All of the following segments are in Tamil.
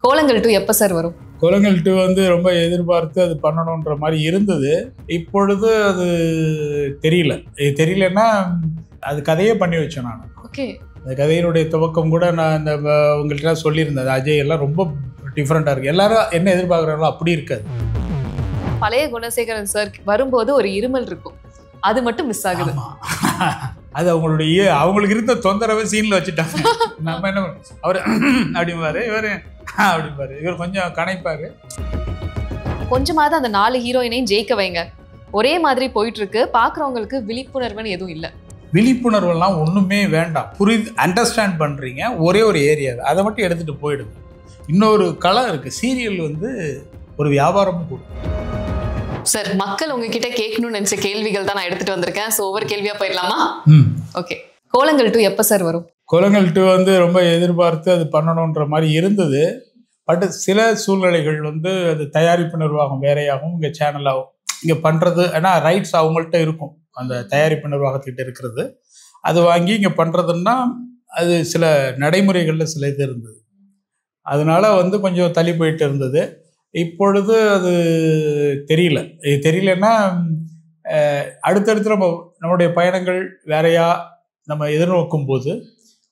கோலங்கள் 2 எப்ப சார் வரும்? கோலங்கள் 2 வந்து ரொம்ப எதிர்பார்த்து அது பண்ணணுன்ற மாதிரி இருந்தது. இப்பொழுது அது தெரியல. தெரியலன்னா அது கதையே பண்ணி வச்சேன் நான். ஓகே. அந்த கதையினுடைய துவக்கம் கூட நான் இந்த உங்கள்கிட்ட சொல்லியிருந்தேன். அஜய் எல்லாம் ரொம்ப டிஃப்ரெண்ட்டாக இருக்குது. எல்லாரும் என்ன எதிர்பார்க்குறாங்களோ அப்படி இருக்காது. பழைய குணசேகரன் சார் வரும்போது ஒரு இருமல் இருக்கும், அது மட்டும் மிஸ் ஆகுது. அது அவங்களுக்கு இருந்த தொந்தரவை சீனில் வச்சுட்டாங்க. நம்ம என்ன அவர் அப்படிம்பாரு, இவர் அப்படிம்பாரு, இவர் கொஞ்சம் கணைப்பாரு. கொஞ்சமாவது அந்த 4 ஹீரோயினையும் ஜெயிக்க வைங்க. ஒரே மாதிரி போயிட்டு இருக்கு, பார்க்குறவங்களுக்கு விழிப்புணர்வுன்னு எதுவும் இல்லை. விழிப்புணர்வெல்லாம் ஒன்றுமே வேண்டாம். புரியுது, அண்டர்ஸ்டாண்ட் பண்ணுறீங்க, ஒரே ஒரு ஏரியா அதை மட்டும் எடுத்துகிட்டு போயிடுங்க. இன்னொரு களம் இருக்குது. சீரியல் வந்து ஒரு வியாபாரமும் கூட. சார், மக்கள் உங்ககிட்ட கேட்கணும்னு நினைச்ச கேள்விகள் தான் நான் எடுத்துட்டு வந்திருக்கேன். ஸோ ஒவ்வொரு கேள்வியா போயிடலாமா? ஓகே. கோலங்கள் 2 எப்போ சார் வரும்? கோலங்கள் 2 வந்து ரொம்ப எதிர்பார்த்து அது பண்ணணுன்ற மாதிரி இருந்தது. பட் சில சூழ்நிலைகள் வந்து அது தயாரிப்பு நிர்வாகம் வேறையாகவும் இங்கே சேனலாகும் இங்கே பண்ணுறது. ஏன்னா ரைட்ஸ் அவங்கள்ட்ட இருக்கும், அந்த தயாரிப்பு நிர்வாகத்துக்கிட்ட இருக்கிறது. அது வாங்கி இங்கே பண்ணுறதுன்னா அது சில நடைமுறைகளில் சில இது இருந்தது. அதனால வந்து கொஞ்சம் தள்ளி போயிட்டு இருந்தது. இப்பொழுது அது தெரியலன்னா அடுத்தடுத்து நம்மளுடைய பயணங்கள் வேறையா நம்ம எதிர்நோக்கும் போது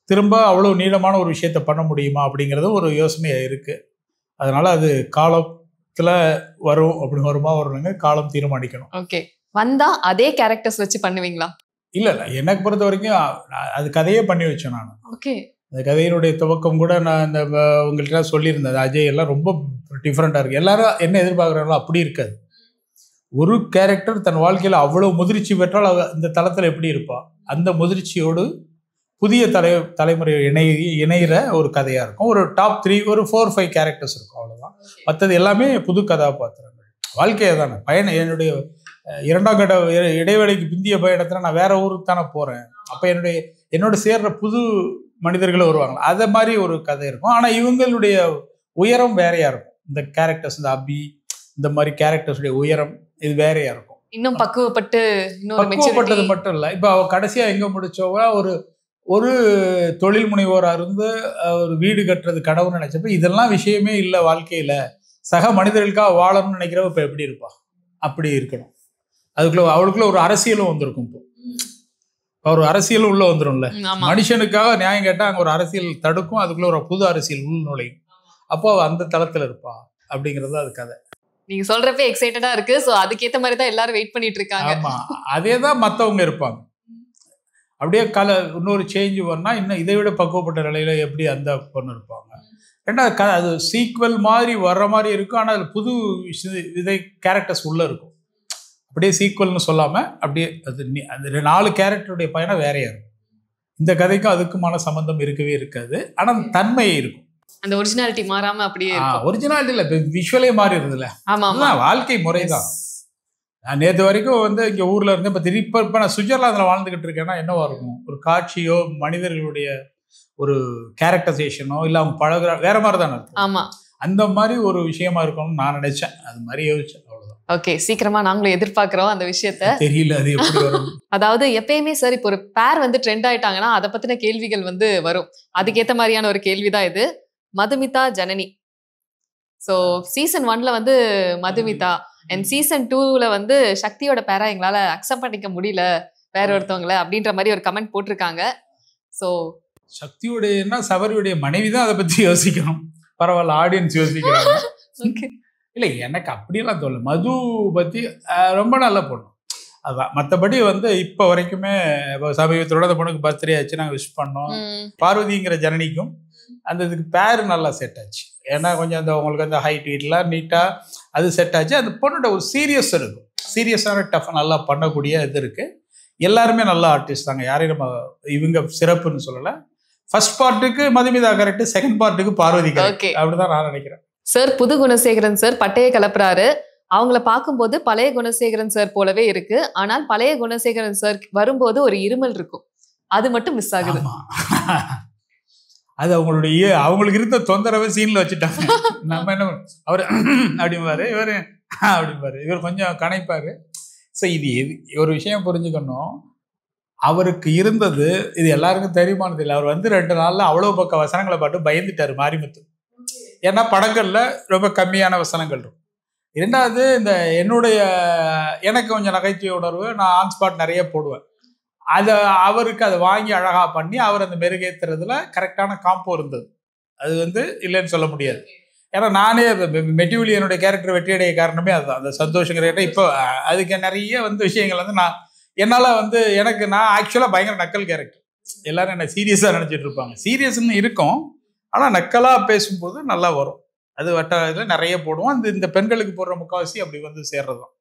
திரும்ப அவ்வளோ நீளமான ஒரு விஷயத்த பண்ண முடியுமா அப்படிங்கிறது ஒரு யோசனையாக இருக்குது. அதனால் அது காலத்தில் வரும், அப்படி வருங்க, காலம் தீர்மானிக்கணும். ஓகே. வந்தால் அதே கேரக்டர்ஸ் வச்சு பண்ணுவீங்களா? இல்லை, எனக்கு பொறுத்த வரைக்கும் அது கதையே பண்ணி வச்சேன் நான். ஓகே. அந்த கதையினுடைய துவக்கம் கூட நான் இந்த உங்கள்கிட்ட சொல்லியிருந்தேன். அஜய் எல்லாம் ரொம்ப டிஃப்ரெண்ட்டாக இருக்குது. எல்லாரும் என்ன எதிர்பார்க்குறாங்களோ அப்படி இருக்காது. ஒரு கேரக்டர் தன் வாழ்க்கையில் அவ்வளோ முதிர்ச்சி பெற்றால் இந்த தளத்தில் எப்படி இருப்பா, அந்த முதிர்ச்சியோடு புதிய தலைமுறை இணைகிற ஒரு கதையாக இருக்கும். ஒரு டாப் 3 ஒரு 4-5 கேரக்டர்ஸ் இருக்கும், அவ்வளோதான். மற்றது எல்லாமே புது கதாபாத்திரங்கள். வாழ்க்கையை தானே பயணம். என்னுடைய 2ஆம் கட்ட இடைவேளைக்கு பிந்திய பயணத்தில் நான் வேற ஊருக்கு தானே போகிறேன். அப்போ என்னோட சேர்ற புது மனிதர்களும் வருவாங்க. அதை மாதிரி ஒரு கதை இருக்கும். ஆனால் இவங்களுடைய உயரம் வேறையா இருக்கும். இந்த கேரக்டர்ஸ், இந்த அபி, இந்த மாதிரி கேரக்டர்ஸுடைய உயரம் இது வேறையா இருக்கும். இன்னும் பக்குவப்பட்டது மட்டும் இல்லை. இப்போ அவ கடைசியாக எங்கே முடிச்சவங்க ஒரு தொழில் முனைவோராக இருந்து ஒரு வீடு கட்டுறது கடவுள்னு நினைச்சப்ப இதெல்லாம் விஷயமே இல்லை. வாழ்க்கையில் சக மனிதர்களுக்காக வாழணும்னு நினைக்கிறவ இப்போ எப்படி இருப்பா? அப்படி இருக்கணும். அவளுக்குள்ள ஒரு அரசியலும் வந்திருக்கும். இப்போ ஒரு அரசியலும் உள்ள வந்துடும்ல. மனுஷனுக்காக நியாயம் கேட்டால் அங்கே ஒரு அரசியல் தடுக்கும், அதுக்குள்ள ஒரு புது அரசியல் உள் நுழையும். அப்போ அவள் அந்த தளத்தில் இருப்பா அப்படிங்கிறது அது கதை. நீங்க சொல்றப்ப எக்ஸைட்டடா இருக்கு. ஸோ அதுக்கேற்ற மாதிரி தான் எல்லாரும் வெயிட் பண்ணிட்டு இருக்காங்க. ஆமாம், அதே தான் மற்றவங்க இருப்பாங்க. அப்படியே இன்னொரு சேஞ்சு பண்ணால் இன்னும் இதை விட பக்குவப்பட்ட நிலையில எப்படி அந்த பொண்ணு இருப்பாங்க. ரெண்டாவது அது சீக்வல் மாதிரி வர்ற மாதிரி இருக்கும். ஆனால் அது புது கேரக்டர்ஸ் உள்ளே இருக்கும். அப்படியே சீக்வல்னு சொல்லாமல் அப்படியே அந்த 4 கேரக்டருடைய பயணம் வேறையா இருக்கும். இந்த கதைக்கும் அதுக்குமான சம்பந்தம் இருக்கவே இருக்காது. ஆனால் தன்மை இருக்கும். அந்த ஒரிஜினாலிட்டி மாறாம அப்படியே இருக்கும். ஒரிஜினாலிட்டி இல்லை, விஷுவலே மாறி இருந்ததுல. ஆமாம், வாழ்க்கை முறை தான். நான் நேற்று வரைக்கும் வந்து இங்கே ஊரில் இருந்து இப்போ நான் சுவிட்சர்லாந்தில் வாழ்ந்துக்கிட்டு இருக்கேன்னா என்னவா இருக்கும்? ஒரு காட்சியோ மனிதர்களுடைய ஒரு கேரக்டரைசேஷனோ இல்லை அவங்க பழகுற வேற மாதிரி தானே இருக்கும். ஆமாம், அந்த மாதிரி ஒரு விஷயமா இருக்கணும்னு நான் நினைச்சேன். அது மாதிரி யோசிச்சேன், அவ்வளோதான். ஓகே. சீக்கிரமா நாங்களும் எதிர்பார்க்கிறோம் அந்த விஷயத்த. தெரியல அது எப்படி வரும். அதாவது எப்பயுமே சார் இப்போ ஒரு பேர் வந்து ட்ரெண்ட் ஆயிட்டாங்கன்னா அதை பத்தின கேள்விகள் வந்து வரும். அதுக்கேற்ற மாதிரியான ஒரு கேள்விதான் இது. மதுமிதா ஜனனி. ஸோ சீசன் 1ல வந்து மதுமிதா அண்ட் சீசன் 2ல வந்து சக்தியோட பேரா எங்களால் அக்செப்ட் பண்ணிக்க முடியல வேற ஒருத்தவங்கள அப்படின்ற மாதிரி ஒரு கமெண்ட் போட்டிருக்காங்க. ஸோ சக்தியுடைய சபரியுடைய மனைவி தான் அதை பற்றி யோசிக்கணும். பரவாயில்ல, ஆடியன்ஸ் யோசிக்கிறாங்க. ஓகே. இல்லை, எனக்கு அப்படியெல்லாம் தோணல. மது பற்றி ரொம்ப நல்லா போடணும், அதுதான். மற்றபடி வந்து இப்போ வரைக்குமே சமீபத்தோட அந்த பொண்ணுக்கு பர்த்டே ஆச்சு, நாங்கள் விஷ் பண்ணோம். பார்வதிங்கிற ஜனனிக்கும் அந்த இதுக்கு பேர் நல்லா செட் ஆச்சு. ஏன்னா கொஞ்சம் அந்த உங்களுக்கு அந்த ஹைட் வீட்லாம் நீட்டாக அது செட் ஆச்சு. அந்த பொண்ணோட ஒரு சீரியஸ் இருக்கும், சீரியஸான டஃப் நல்லா பண்ணக்கூடிய இது இருக்குது. எல்லாருமே நல்ல ஆர்டிஸ்ட் தாங்க, யாரையும் நம்ம இவங்க சிறப்புன்னு சொல்லலை. ஃபர்ஸ்ட் பார்ட்டுக்கு மதுமிதா கரெக்ட், செகண்ட் பார்ட்டுக்கு பார்வதி கரெக்ட், அப்படிதான் நான் நினைக்கிறேன். சார், புது குணசேகரன் சார் பட்டையை கலப்புறாரு. அவங்கள பார்க்கும்போது பழைய குணசேகரன் சார் போலவே இருக்கு. ஆனால் பழைய குணசேகரன் சார் வரும்போது ஒரு இருமல் இருக்கும், அது மட்டும் மிஸ் ஆகுது. அது அவங்களுக்கு இருந்த தொந்தரவை சீனில் வச்சுட்டாங்க. நம்ம என்ன அவர் அப்படிம்பாரு, இவர் அப்படிம்பாரு, இவர் கொஞ்சம் கணைப்பாரு. ஸோ இது ஒரு விஷயம் புரிஞ்சுக்கணும். அவருக்கு இருந்தது இது எல்லாருக்கும் தெரியுமானது இல்லை. அவர் வந்து 2 நாள்ல அவ்வளோ பக்க வசனங்களை பாட்டு பயந்துட்டாரு மாரிமுத்து. ஏன்னா படங்கள்ல ரொம்ப கம்மியான வசனங்கள் இருக்கும். இரண்டாவது இந்த எனக்கு கொஞ்சம் நகைச்சுவை உணர்வு, நான் ஆன் ஸ்பாட் நிறைய போடுவேன். அதை அவருக்கு அதை வாங்கி அழகா பண்ணி அவர் அந்த மெருகேற்றுறதுல கரெக்டான காம்போ இருந்தது. அது வந்து இல்லைன்னு சொல்ல முடியாது. ஏன்னா நானே மெட்டிவலி என்னுடைய கேரக்டர் வெற்றியடைய காரணமே அதுதான். அந்த சந்தோஷங்கிற இப்போ அதுக்கு நிறைய வந்து விஷயங்கள் வந்து என்னால் வந்து நான் ஆக்சுவலாக பயங்கர நக்கல் கேரக்டர். எல்லாரும் என்ன சீரியஸாக நினச்சிட்டு இருப்பாங்க. சீரியஸ்ன்னு இருக்கும், ஆனால் நக்கலாக பேசும்போது நல்லா வரும். அது இதில் நிறைய போடுவோம். இந்த பெண்களுக்கு போடுற முக்கால்வாசி அப்படி வந்து சேர்றது தான்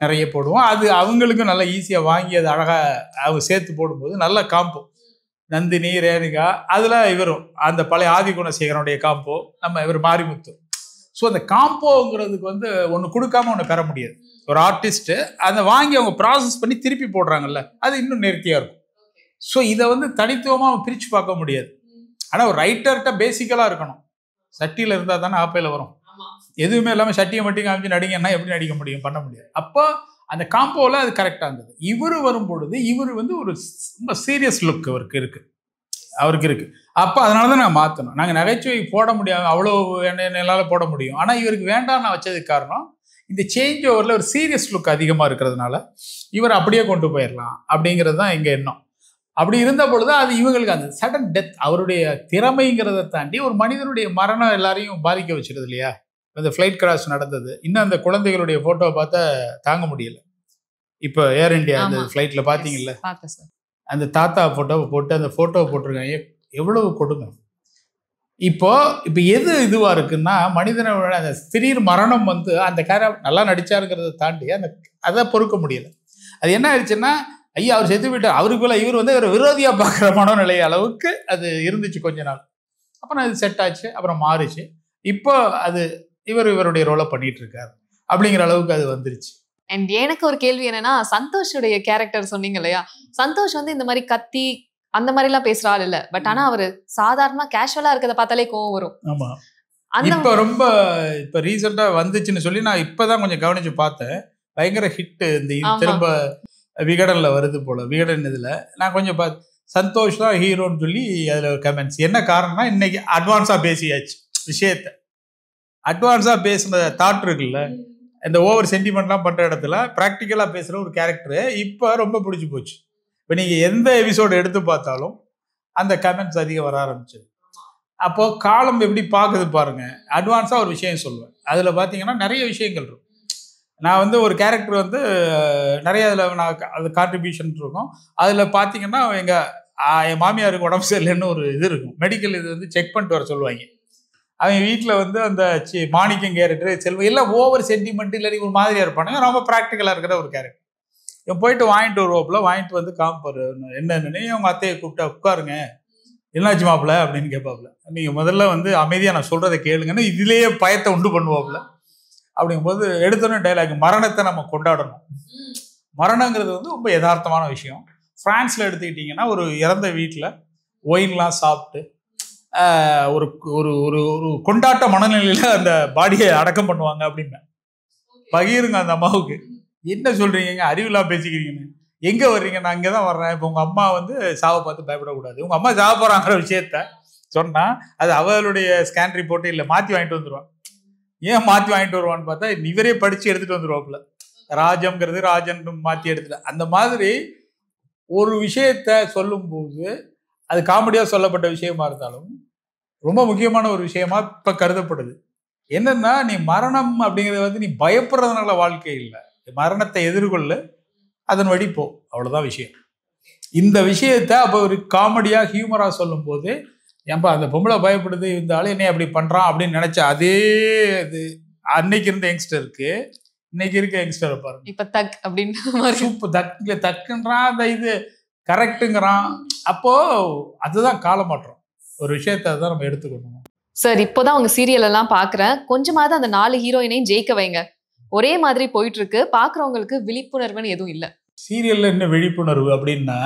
நிறைய போடுவோம். அது அவங்களுக்கும் நல்லா ஈஸியாக வாங்கி அது அழகாக அவங்க சேர்த்து போடும்போது நல்ல காம்போ. நந்தினி, ரேணுகா, அதில் இவரும் அந்த பழைய ஆதிகுணசேகரனுடைய காம்போ, நம்ம இவர் மாரிமுத்து. ஸோ அந்த காம்போங்கிறதுக்கு வந்து ஒன்று கொடுக்காம ஒன்று பெற முடியாது. ஒரு ஆர்டிஸ்ட்டு அதை வாங்கி அவங்க ப்ராசஸ் பண்ணி திருப்பி போடுறாங்கல்ல, அது இன்னும் நேர்த்தியாக இருக்கும். ஸோ இதை வந்து தனித்துவமாக பிரித்து பார்க்க முடியாது. ஆனால் ஒரு ரைட்டர்கிட்ட பேசிக்கலாக இருக்கணும். சட்டியில் இருந்தால் தானே ஆப்பையில் வரும். எதுவுமே இல்லாமல் சட்டியை மட்டும் காமிச்சு நடிங்கன்னா எப்படி நடிக்க முடியும்? பண்ண முடியாது. அப்போ அந்த காம்போவில் அது கரெக்டாக இருந்தது. இவர் வரும்பொழுது இவர் வந்து ஒரு ரொம்ப சீரியஸ் லுக் அவருக்கு இருக்கு. அப்போ அதனால தான் நாங்கள் மாற்றணும். நாங்கள் நகைச்சுவை போட முடியாது, அவ்வளோ என்னால் போட முடியும். ஆனால் இவருக்கு வேண்டாம் நான் வச்சதுக்கு காரணம் இந்த சேஞ்ச் ஓவரில் ஒரு சீரியஸ் லுக் அதிகமாக இருக்கிறதுனால இவர் அப்படியே கொண்டு போயிடலாம் அப்படிங்கிறது தான் எங்கள் எண்ணம். அப்படி இருந்த பொழுது அது இவங்களுக்கு அந்த சடன் டெத், அவருடைய திறமைங்கிறத தாண்டி ஒரு மனிதனுடைய மரணம் எல்லாரையும் பாதிக்க வச்சிருது இல்லையா? அந்த ஃப்ளைட் கிராஷ் நடந்தது, இன்னும் அந்த குழந்தைகளுடைய ஃபோட்டோவை பார்த்தா தாங்க முடியல. இப்போ ஏர் இண்டியா அந்த ஃப்ளைட்டில் பார்த்தீங்கல்ல, அந்த தாத்தா ஃபோட்டோவை போட்டு அந்த ஃபோட்டோவை போட்டிருக்காங்க. எவ்வளவு கொடுங்க. இப்போ எது இதுவாக இருக்குன்னா, மனிதனோட அந்த திடீர் மரணம் வந்து அந்த நல்லா நடிச்சாருங்கிறத தாண்டி அதை பொறுக்க முடியல. அது என்ன ஆயிடுச்சுன்னா, ஐயா அவர் செத்து விட்டார், அவருக்குள்ள இவர் வந்து ஒரு விரோதியாக பார்க்குற மனநிலை அளவுக்கு அது இருந்துச்சு கொஞ்ச நாள். அப்புறம் அது செட் ஆச்சு, அப்புறம் மாறிச்சு. இப்போ அது இவருடைய ரோலை பண்ணிட்டு இருக்காரு அப்படிங்கிற அளவுக்கு அது வந்துருச்சு. அண்ட் எனக்கு ஒரு கேள்வி என்னன்னா, சந்தோஷுடைய கேரக்டர் சொன்னீங்க இல்லையா, சந்தோஷ் வந்து இந்த மாதிரி கத்தி அந்த மாதிரி எல்லாம் பேசுற ஆள் இல்ல. பட் ஆனா அவரு சாதாரணமா கேஷுவலா இருக்கிறத பார்த்தாலே கோவம் வரும். ஆமா, இப்ப ரீசெண்டா வந்துச்சுன்னு சொல்லி நான் இப்பதான் கொஞ்சம் கவனிச்சு பார்த்தேன். பயங்கர ஹிட் இந்த திரும்ப விகடன்ல வருது போல. விகடன் இதுல நான் கொஞ்சம் சந்தோஷ் தான் ஹீரோன்னு சொல்லி அதுல கமெண்ட்ஸ். என்ன காரணம்னா, இன்னைக்கு அட்வான்ஸா பேசியாச்சு விஷயத்த. அட்வான்ஸா பேசுன தாட் இருக்குல்ல, இந்த ஓவர் சென்டிமெண்ட்லாம் பண்ற இடத்துல ப்ராக்டிக்கலா பேசுற ஒரு கேரக்டர் இப்போ ரொம்ப பிடிச்சி போச்சு. இப்போ நீங்க எந்த எபிசோடு எடுத்து பார்த்தாலும் அந்த கமெண்ட்ஸ் அதிகம் வர ஆரம்பிச்சது. அப்போ காலம் எப்படி பார்க்குது பாருங்க. அட்வான்ஸா ஒரு விஷயம் சொல்லுவேன், அதுல பாத்தீங்கன்னா நிறைய விஷயங்கள் இருக்கும். நான் வந்து ஒரு கேரக்டர் வந்து நிறைய அதில் அது கான்ட்ரிபியூஷன் இருக்கும். அதில் பார்த்தீங்கன்னா என் மாமியாருக்கு உடம்பு சரியில்லைன்னு ஒரு இது இருக்கும், மெடிக்கல் இது வந்து செக் பண்ணிட்டு வர சொல்லுவாங்க. அவங்க வீட்டில் வந்து அந்த மாணிக்கம் கேரக்டர் செல்வம் எல்லாம் ஓவர் சென்டிமெண்ட் இல்லை ஒரு மாதிரியாக இருப்பானுங்க. ரொம்ப ப்ராக்டிக்கலாக இருக்கிற ஒரு கேரக்டர். இவன் போயிட்டு வாங்கிட்டு வருவாப்புல, வாங்கிட்டு வந்து காமிப்பார் என்னென்னு. அவங்க அத்தையை கூப்பிட்டா உட்காருங்க, என்னாச்சு மாப்பிள்ள அப்படின்னு கேட்பாப்புல. நீங்கள் முதல்ல வந்து அமைதியாக நான் சொல்கிறத கேளுங்கன்னு இதுலேயே பயத்தை உண்டு பண்ணுவாப்புல. அப்படிங்கும்போது எடுத்தோன்னே டைலாக், மரணத்தை நம்ம கொண்டாடணும். மரணங்கிறது வந்து ரொம்ப யதார்த்தமான விஷயம். பிரான்ஸ்ல எடுத்துக்கிட்டிங்கன்னா ஒரு இறந்த வீட்டில் ஒயின்லாம் சாப்பிட்டு ஒரு ஒரு ஒரு ஒரு கொண்டாட்ட மனநிலையில் அந்த பாடியை அடக்கம் பண்ணுவாங்க அப்படின்னு பகிருங்க அந்த அம்மாவுக்கு. என்ன சொல்கிறீங்க, அறிவில்லாம் பேசிக்கிறீங்கன்னு. எங்கே வர்றீங்க? நான் இங்கே தான் வர்றேன். இப்போ உங்கள் அம்மா வந்து சாவை பார்த்து பயப்படக்கூடாது. உங்கள் அம்மா சாவ போகிறாங்கிற விஷயத்த சொன்னால் அது அவளுடைய ஸ்கேன் ரிப்போர்ட்டு இல்லை, மாற்றி வாங்கிட்டு வந்துடுவான். ஏன் மாற்றி வாங்கிட்டு வருவான்னு பார்த்தா இவரே படித்து எடுத்துகிட்டு வந்துடுவாப்புல. ராஜம்ங்கிறது ராஜன் மாற்றி எடுத்துட்டு. அந்த மாதிரி ஒரு விஷயத்த சொல்லும்போது அது காமெடியாக சொல்லப்பட்ட விஷயமா இருந்தாலும் ரொம்ப முக்கியமான ஒரு விஷயமா இப்போ கருதப்படுது. என்னன்னா, நீ மரணம் அப்படிங்கிறத வந்து நீ பயப்படுறதுனால வாழ்க்கை இல்லை, மரணத்தை எதிர்கொள்ள அதன் வழி போ, அவ்வளோதான் விஷயம். இந்த விஷயத்த அப்போ ஒரு காமெடியாக ஹியூமராக சொல்லும் போது, ஏன்பா அந்த பொம்பளை பயப்படுது, இந்த ஆள் என்ன அப்படி பண்ணுறான் அப்படின்னு நினைச்சா அதே இது அன்னைக்கு இருந்த யங்ஸ்டருக்கு இன்னைக்கு இருக்க யங்ஸ்டர் பாருங்க. இப்போ தக் அப்படின்னு சூப்பர் தக்குன்றான், அந்த இது கரெக்டுங்கிறான். அப்போ அதுதான் காலமாற்றம். ஒரு விஷயத்தை அதுதான் நம்ம எடுத்துக்கணும். சார், இப்போதான் உங்க சீரியல் எல்லாம் பாக்குறேன். கொஞ்சமாவது அந்த 4 ஹீரோயினையும் ஜெயிக்க வைங்க. ஒரே மாதிரி போயிட்டு இருக்கு, பாக்குறவங்களுக்கு விழிப்புணர்வுன்னு எதுவும் இல்லை. சீரியல்ல என்ன விழிப்புணர்வு அப்படின்னா,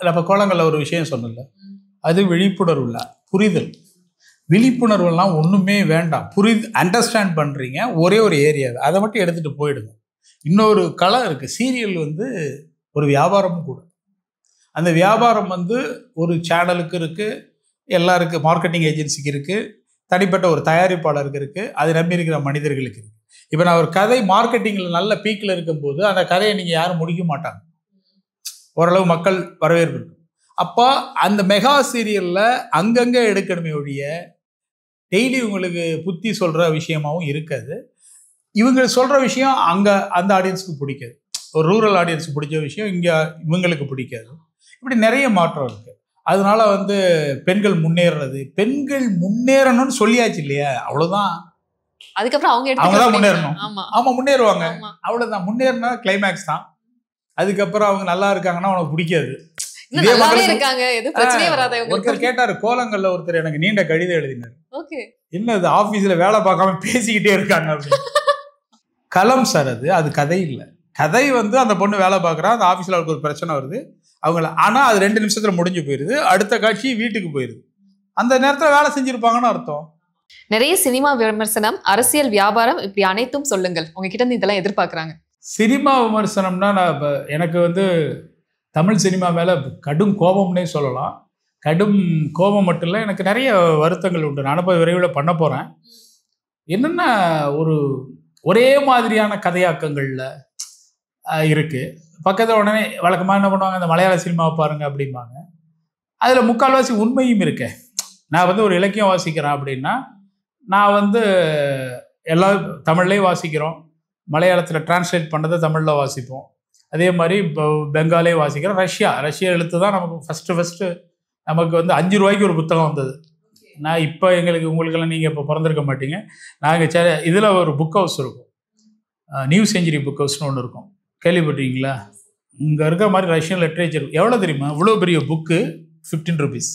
நம்ம கோலங்கள்ல ஒரு விஷயம் சொன்னல, அது விழிப்புணர்வு இல்லை, புரிதல். விழிப்புணர்வுலாம் ஒன்றுமே வேண்டாம். அண்டர்ஸ்டாண்ட் பண்ணுறீங்க ஒரே ஒரு ஏரியா, அதை மட்டும் எடுத்துகிட்டு போயிடுங்க. இன்னொரு கலை இருக்குது. சீரியல் வந்து ஒரு வியாபாரமும் கூட. அந்த வியாபாரம் வந்து ஒரு சேனலுக்கு இருக்குது, எல்லாருக்கும் மார்க்கெட்டிங் ஏஜென்சிக்கு இருக்குது, தனிப்பட்ட ஒரு தயாரிப்பாளருக்கு இருக்குது, அதை நம்பி இருக்கிற மனிதர்களுக்கு இருக்குது. இப்போ நான் ஒரு கதை மார்க்கெட்டிங்கில் நல்ல பீக்கில் இருக்கும்போது அந்த கதையை நீங்கள் யாரும் முடிக்க மாட்டாங்க, ஓரளவு மக்கள் வரவேற்பு இருக்கும். அப்போ அந்த மெகா சீரியலில் அங்கங்கே எடுக்கணுமே ஒழிய டெய்லி உங்களுக்கு புத்தி சொல்கிற விஷயமாகவும் இருக்காது. இவங்க சொல்கிற விஷயம் அங்கே அந்த ஆடியன்ஸுக்கு பிடிக்காது, ஒரு ரூரல் ஆடியன்ஸுக்கு பிடிச்ச விஷயம் இங்கே இவங்களுக்கு பிடிக்காது. இப்படி நிறைய மாற்றம் இருக்குது. அதனால பெண்கள் முன்னேறது, பெண்கள் முன்னேறணும்னு சொல்லியாச்சு இல்லையா, அவ்வளோதான். அதுக்கப்புறம் அவங்க தான் முன்னேறணும். ஆமாம், முன்னேறுவாங்க, அவ்வளோதான். முன்னேறினா கிளைமேக்ஸ் தான். அதுக்கப்புறம் அவங்க நல்லா இருக்காங்கன்னா அவனுக்கு பிடிக்காது. ஒருத்தர் கேட்டாரு, கோலங்கள்ல ஒருத்தர் எனக்கு நீண்ட கடிதம் எழுதினார். என்ன இது ஆபீஸ்ல வேலை பார்க்காம பேசிக்கிட்டே இருக்காங்க அப்படின்னு. களம் சார், அது கதை இல்லை. கதை அந்த பொண்ணு வேலை பார்க்குறா, அந்த ஆஃபீஸில் அவருக்கு ஒரு பிரச்சனை வருது அவங்கள, ஆனால் அது 2 நிமிஷத்தில் முடிஞ்சு போயிடுது. அடுத்த காட்சி வீட்டுக்கு போயிடுது. அந்த நேரத்தில் வேலை செஞ்சுருப்பாங்கன்னு அர்த்தம். நிறைய சினிமா விமர்சனம், அரசியல், வியாபாரம், இப்படி அனைத்தும் சொல்லுங்கள், உங்ககிட்ட இருந்து இதெல்லாம் எதிர்பார்க்குறாங்க. சினிமா விமர்சனம்னா நான் எனக்கு தமிழ் சினிமா மேலே கடும் கோபம்னே சொல்லலாம். கடும் கோபம் மட்டும் இல்லை, எனக்கு நிறைய வருத்தங்கள் உண்டு. நான் இப்போ விரைவில் பண்ண போகிறேன். என்னென்னா, ஒரே மாதிரியான கதையாக்கங்களில் இருக்குது. பக்கத்தில் உடனே வழக்கமாக என்ன பண்ணுவாங்க, அந்த மலையாள சினிமாவை பாருங்கள் அப்படிம்பாங்க. அதில் முக்கால்வாசி உண்மையும் இருக்கேன். நான் ஒரு இலக்கியம் வாசிக்கிறேன் அப்படின்னா, நான் எல்லா தமிழ்லேயும் வாசிக்கிறோம், மலையாளத்தில் டிரான்ஸ்லேட் பண்ணதை தமிழில் வாசிப்போம். அதே மாதிரி பெங்காலே வாசிக்கிறோம். ரஷ்யா எழுத்து தான் நமக்கு ஃபஸ்ட்டு நமக்கு 5 ரூபாய்க்கு ஒரு புத்தகம் வந்தது. நான் இப்போ உங்களுக்கெல்லாம் நீங்கள் இப்போ பிறந்திருக்க மாட்டீங்க. நாங்கள் இதில் ஒரு புக் ஹவுஸ் இருக்கும், நியூ செஞ்சுரி புக் ஹவுஸ்னு ஒன்று இருக்கும், கேள்விப்பட்டீங்களா? இங்கே இருக்கிற மாதிரி ரஷ்யன் லிட்ரேச்சர் எவ்வளோ தெரியுமா? இவ்வளோ பெரிய புக்கு 15 rupees.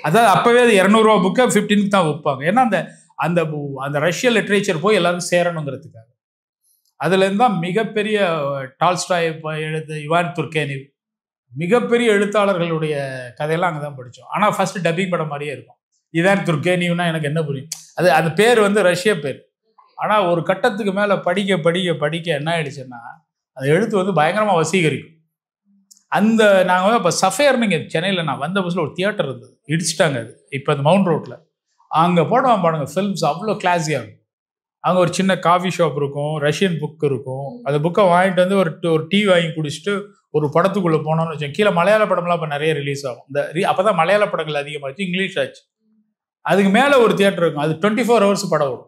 அதாவது அப்போவே அது 200 ரூபா புக்கை 15க்கு தான் விற்பாங்க. ஏன்னா அந்த ரஷ்யன் லிட்ரேச்சர் போய் எல்லாருக்கும் சேரணுங்கிறதுக்காக. அதுலேருந்து தான் மிகப்பெரிய டால்ஸ்டாய் எழுத்து, இவான் துர்கேனிவ், மிகப்பெரிய எழுத்தாளர்களுடைய கதையெல்லாம் அங்கே தான் படித்தோம். ஆனால் ஃபஸ்ட்டு டப்பிங் படம் மாதிரியே இருக்கும். இவான் துர்கேனிவ்னா எனக்கு என்ன புரியும், அது பேர் ரஷ்ய பேர். ஆனால் ஒரு கட்டத்துக்கு மேலே படிக்க படிக்க படிக்க என்ன ஆயிடுச்சுன்னா, அந்த எழுத்து பயங்கரமாக வசீகரிக்கும். நாங்கள் இப்போ சஃபேர்னு இங்கே சென்னையில் நான் வந்த பஸ்ஸில் ஒரு தியேட்டர் இருந்தது, இடிச்சிட்டாங்க. அது இப்போ அந்த மவுண்ட் ரோட்டில் அங்கே போடுவான் பாருங்க, ஃபிலிம்ஸ் அவ்வளோ கிளாஸியாக இருக்கும். அங்கே ஒரு சின்ன காஃபி ஷாப் இருக்கும், ரஷ்யன் புக் இருக்கும். அந்த புக்கை வாங்கிட்டு ஒரு டீ வாங்கி குடிச்சிட்டு ஒரு படத்துக்குள்ளே போனோம்னு வச்சோம். கீழே மலையாள படம்லாம் இப்போ நிறைய ரிலீஸ் ஆகும். அப்போ தான் மலையாள படங்கள் அதிகமாகிடுச்சு, இங்கிலீஷ் ஆச்சு. அதுக்கு மேலே ஒரு தியேட்டர் இருக்கும், அது 24 hours படம் வரும்.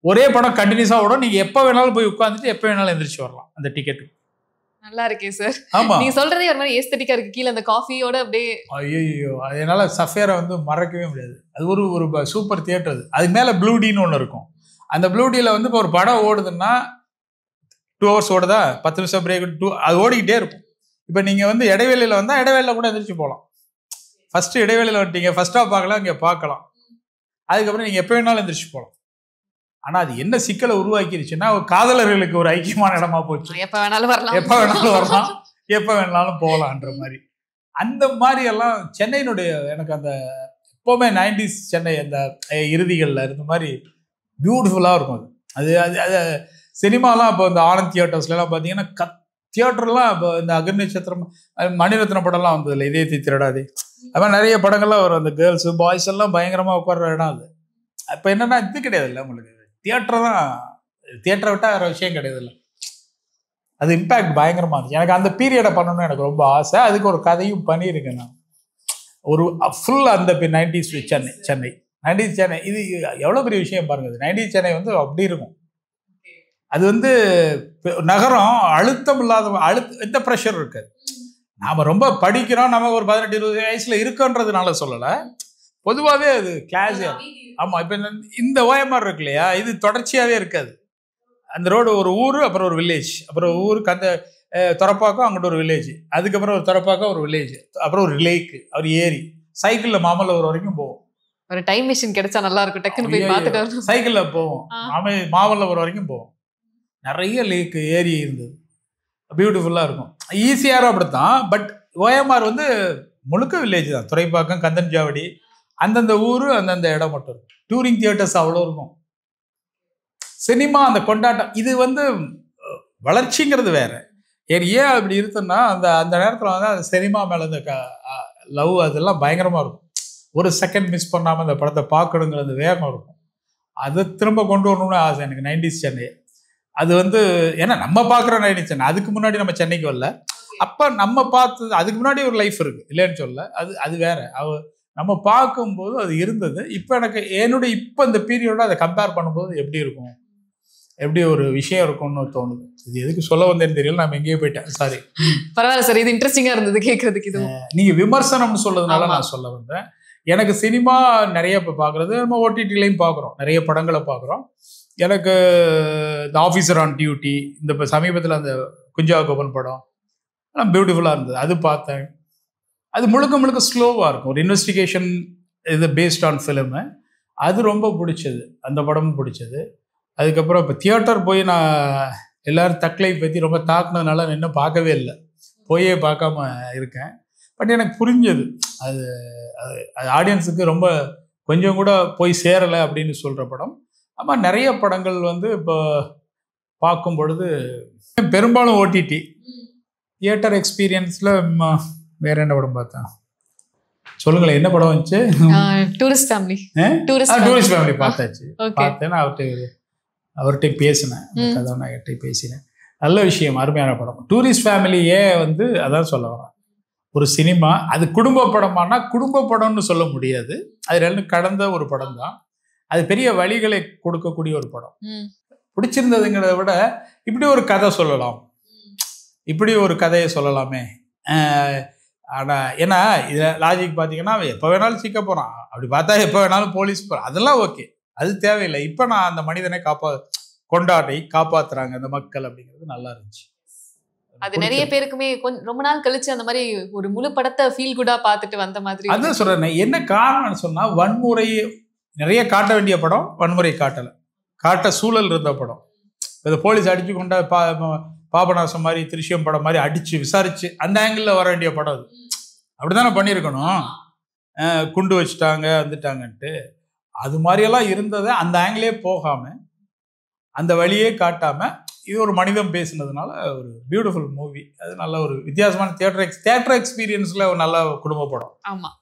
ஒரே படம் கண்டினியூஸாக ஓடும். நீங்கள் எப்போ வேணாலும் போய் உட்காந்துட்டு எப்போ வேணாலும் எந்திரிச்சு வரலாம் அந்த டிக்கெட்டு. நல்லா இருக்கே சார். ஆமா, நீங்க சொல்றதே ஒரு மாதிரி ஏஸ்தட்டிக்கா இருக்கு. கீழே அந்த காஃபியோட அப்படியே ஐயோ, அதனால சஃபேரை மறக்கவே முடியாது. அது ஒரு சூப்பர் தியேட்டர். அதுக்கு மேலே ப்ளூ டீன்னு ஒன்று இருக்கும். அந்த ப்ளூ டீல இப்போ ஒரு படம் ஓடுதுன்னா 2 hours ஓடுதா, 10 நிமிஷம் பிரேக், அது ஓடிக்கிட்டே இருக்கும். இப்போ நீங்கள் இடைவேளையில் வந்தால் இடைவேளையில் கூட எந்திரிச்சு போகலாம். ஃபஸ்ட்டு இடைவேளையில் வந்துட்டீங்க, ஃபர்ஸ்ட் ஹாஃப் பார்க்கலாம், இங்கே பார்க்கலாம். அதுக்கப்புறம் நீங்கள் எப்போ வேணாலும் எந்திரிச்சு போகலாம். ஆனால் அது என்ன சிக்கலை உருவாக்கிருச்சுன்னா, காதலர்களுக்கு ஒரு ஐக்கியமான இடமா போச்சு. எப்போ வேணாலும் வரலாம், எப்போ வேணாலும் போகலான்ற மாதிரி. அந்த மாதிரி எல்லாம் சென்னையினுடைய எனக்கு எப்போவுமே 90s சென்னை அந்த இறுதிகளில் இருந்த மாதிரி பியூட்டிஃபுல்லாக இருக்கும். அது சினிமாலாம் இப்போ இந்த ஆனந்த் தியேட்டர்ஸ்லாம் பார்த்தீங்கன்னா, தியேட்டர்லாம் இப்போ இந்த அக்னிநட்சத்திரம், மணிரத்னம் படம்லாம் வந்ததில்லை, இதயத்தை திருடாதே, அது மாதிரி நிறைய படங்கள்லாம் வரும். அந்த கேர்ள்ஸு பாய்ஸ் எல்லாம் பயங்கரமாக உட்கார்ற இடம் அது. இப்போ என்னென்னா இது கிடையாது இல்லை, உங்களுக்கு தியேட்டர் தான். தியேட்டரை விட்டால் வேறு விஷயம் கிடையாது இல்லை. அது இம்பேக்ட் பயங்கரமாக இருந்துச்சு. எனக்கு அந்த பீரியடை பண்ணணும்னு எனக்கு ரொம்ப ஆசை. அதுக்கு ஒரு கதையும் பண்ணியிருக்கேன் நான். ஒரு ஃபுல் அந்த 90s சென்னை 90s சென்னை இது எவ்வளோ பெரிய விஷயம் பாருங்கள். 90s சென்னை அப்படி இருக்கும். அது நகரம் அழுத்தம் இல்லாத எந்த ப்ரெஷர் இருக்காது. நாம் ரொம்ப படிக்கிறோம், நம்ம ஒரு 18-20 வயசில் இருக்கோன்றதுனால சொல்லலை, பொதுவாகவே அது கிளாஸியாக. ஆமாம், இப்போ இந்த ஓஎம்ஆர் இருக்கு இல்லையா, இது தொடர்ச்சியாகவே இருக்காது. அந்த ரோடு ஒரு ஊர், அப்புறம் ஒரு வில்லேஜ், அப்புறம் ஊருக்கு அந்த துறப்பாக்கம், அங்கிட்ட ஒரு வில்லேஜ், அதுக்கப்புறம் ஒரு துறப்பாக்கம், ஒரு வில்லேஜ், அப்புறம் ஒரு லேக்கு, ஒரு ஏரி, சைக்கிளில் மாமல்லபுரம் வரைக்கும் போவோம். ஒரு டைம் மிஷின் கிடைச்சா நல்லா இருக்கும், டக்குன்னு போய் பார்த்துட்டு வரணும். சைக்கிளில் போவோம், மாமல்லபுரம் வரைக்கும் போவோம். நிறைய லேக்கு, ஏரி இருந்தது, பியூட்டிஃபுல்லாக இருக்கும். ஈஸியாரும் அப்படித்தான். பட் ஓஎம்ஆர் முழுக்க வில்லேஜ் தான். துறைப்பாக்கம், கந்தன்ஜாவடி, அந்தந்த ஊர், அந்தந்த இடம் மட்டும் இருக்கும். டூரிங் தியேட்டர்ஸ் அவ்வளோ இருக்கும். சினிமா அந்த கொண்டாட்டம் இது வளர்ச்சிங்கிறது வேற. ஏன் அப்படி இருக்குன்னா, அந்த நேரத்தில் அந்த சினிமா மேலே அந்த லவ் அதெல்லாம் பயங்கரமாக இருக்கும். ஒரு செகண்ட் மிஸ் பண்ணாமல் அந்த படத்தை பார்க்கணுங்கிற அந்த வேகம் இருக்கும். அதை திரும்ப கொண்டு வரணும்னு ஆசை எனக்கு. 90s சென்னை அது வந்து, ஏன்னா நம்ம பார்க்குற 90s சென்னை, அதுக்கு முன்னாடி நம்ம சென்னைக்கு வரல. அப்போ நம்ம பார்த்தது, அதுக்கு முன்னாடி ஒரு லைஃப் இருக்குது இல்லைன்னு சொல்ல, அது வேற. நம்ம பார்க்கும்போது அது இருந்தது. இப்போ எனக்கு என்னுடைய இப்போ இந்த பீரியடோட அதை கம்பேர் பண்ணும்போது எப்படி இருக்கும், எப்படி ஒரு விஷயம் இருக்கும்னு தோணுது. இது எதுக்கு சொல்ல வந்தேன்னு தெரியல, நம்ம எங்கேயோ போயிட்டேன், சாரி. பரவாயில்ல சார், இது இன்ட்ரெஸ்டிங்கா இருந்தது கேட்கறதுக்கு. இது நீங்க விமர்சனம்னு சொல்றதுனால நான் சொல்ல வந்தேன். எனக்கு சினிமா நிறைய இப்போ பார்க்குறது, நம்ம ஓடிடிலையும் பார்க்குறோம், நிறைய படங்களை பார்க்குறோம். எனக்கு இந்த ஆஃபீஸர் ஆன் டியூட்டி, இந்த இப்போ சமீபத்தில் அந்த குஞ்சா கோபன் படம் பியூட்டிஃபுல்லாக இருந்தது, அது பார்த்தேன். அது முழுக்க முழுக்க ஸ்லோவாக இருக்கும், ஒரு இன்வெஸ்டிகேஷன் இது பேஸ்ட் ஆன் ஃபிலிமு. அது ரொம்ப பிடிச்சது, அந்த படமும் பிடிச்சது. அதுக்கப்புறம் இப்போ தியேட்டர் போய் நான் எல்லோரும் தக்லை பற்றி ரொம்ப தாக்குனதுனால நான் இன்னும் பார்க்கவே இல்லை, போயே பார்க்காம இருக்கேன். பட் எனக்கு புரிஞ்சது அது ஆடியன்ஸுக்கு ரொம்ப கொஞ்சம் கூட போய் சேரலை அப்படின்னு சொல்கிற படம். ஆமாம், நிறைய படங்கள் வந்து இப்போ பார்க்கும் பொழுது பெரும்பாலும் ஓடிடி. தியேட்டர் எக்ஸ்பீரியன்ஸில் வேற என்ன படம் பார்த்தேன் சொல்லுங்களேன், என்ன படம் வந்துச்சு? Tourist family. டூரிஸ்ட் ஃபேமிலி பார்த்தாச்சு, பார்த்தேன்னா அவர்கிட்ட பேசினேன், கதாநாயகர்கிட்ட பேசினேன். நல்ல விஷயம், அருமையான படம். டூரிஸ்ட் ஃபேமிலியே வந்து அதான் சொல்ல வரேன், ஒரு சினிமா அது குடும்ப படமானா குடும்ப படம்னு சொல்ல முடியாது, அது ரெண்டு கடந்த ஒரு படம் தான். அது பெரிய வழிகளை கொடுக்கக்கூடிய ஒரு படம். பிடிச்சிருந்ததுங்கிறத விட இப்படி ஒரு கதை சொல்லலாம், இப்படி ஒரு கதையை சொல்லலாமே. ஆனால் ஏன்னா இதில் லாஜிக் பார்த்தீங்கன்னா எப்போ வேணாலும் சிக்க போகிறான், அப்படி பார்த்தா எப்போ வேணாலும் போலீஸ் போகிறான், அதெல்லாம் ஓகே, அது தேவையில்லை. இப்போ நான் அந்த மனிதனை கொண்டாடி காப்பாற்றுறாங்க அந்த மக்கள் அப்படிங்கிறது நல்லா இருந்துச்சு. அது நிறைய பேருக்குமே கொஞ்சம் ரொம்ப நாள் கழிச்சு அந்த மாதிரி ஒரு முழு படத்தை ஃபீல் குட்டா பார்த்துட்டு வந்த மாதிரி. அதான் சொல்கிறேன், என்ன காரணம்னு சொன்னால் வன்முறை நிறைய காட்ட வேண்டிய படம் வன்முறை காட்டலை, காட்ட சூழல் இருந்த படம். இந்த போலீஸ் அடிச்சு கொண்டா பாபநாசம் மாதிரி திருஷ்யம் படம் மாதிரி அடிச்சு விசாரிச்சு அந்த ஆங்கிளில் வர வேண்டிய படம் அது. அப்படிதானே பண்ணியிருக்கணும். குண்டு வச்சுட்டாங்க வந்துட்டாங்கன்ட்டு அது மாதிரியெல்லாம் இருந்ததை அந்த ஆங்கிளே போகாமல் அந்த வழியே காட்டாமல் இது ஒரு மனிதம் பேசுனதுனால ஒரு பியூட்டிஃபுல் மூவி. அது நல்ல ஒரு வித்தியாசமான தியேட்டர் எக்ஸ்பீரியன்ஸில் ஒரு நல்ல குடும்ப படம். ஆமாம்.